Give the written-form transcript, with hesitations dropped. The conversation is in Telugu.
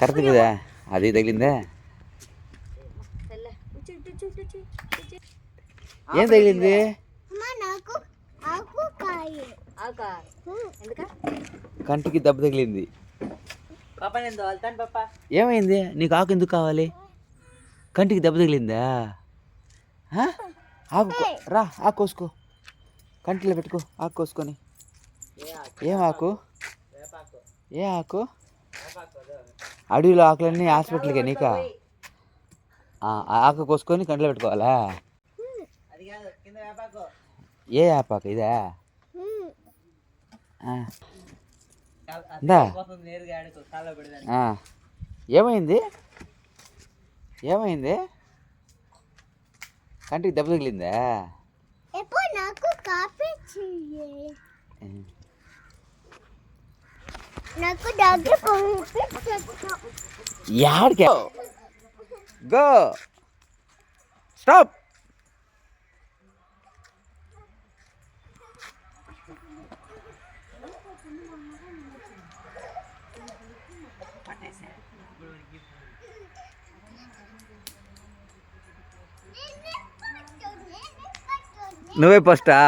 కరెక్ట్ కదా అది తగిలిందా ఏం తగిలింది కంటికి దెబ్బ తగిలింది ఏమైంది నీకు ఆకు ఎందుకు కావాలి కంటికి దెబ్బ తగిలిందా ఆకు రా ఆకు కోసుకో కంటిలో పెట్టుకో ఆకు కోసుకొని ఏం ఆకు ఏ ఆకు అడవిలో ఆకులన్నీ హాస్పిటల్కి నీకా ఆకు కోసుకొని కంటిలో పెట్టుకోవాలా ఏ ఆపాకు ఇదా ఏమైంది ఏమైంది కంటికి దెబ్బ తగిలిందా యాడికి గో స్టాప్ నువ్వే ఫస్టా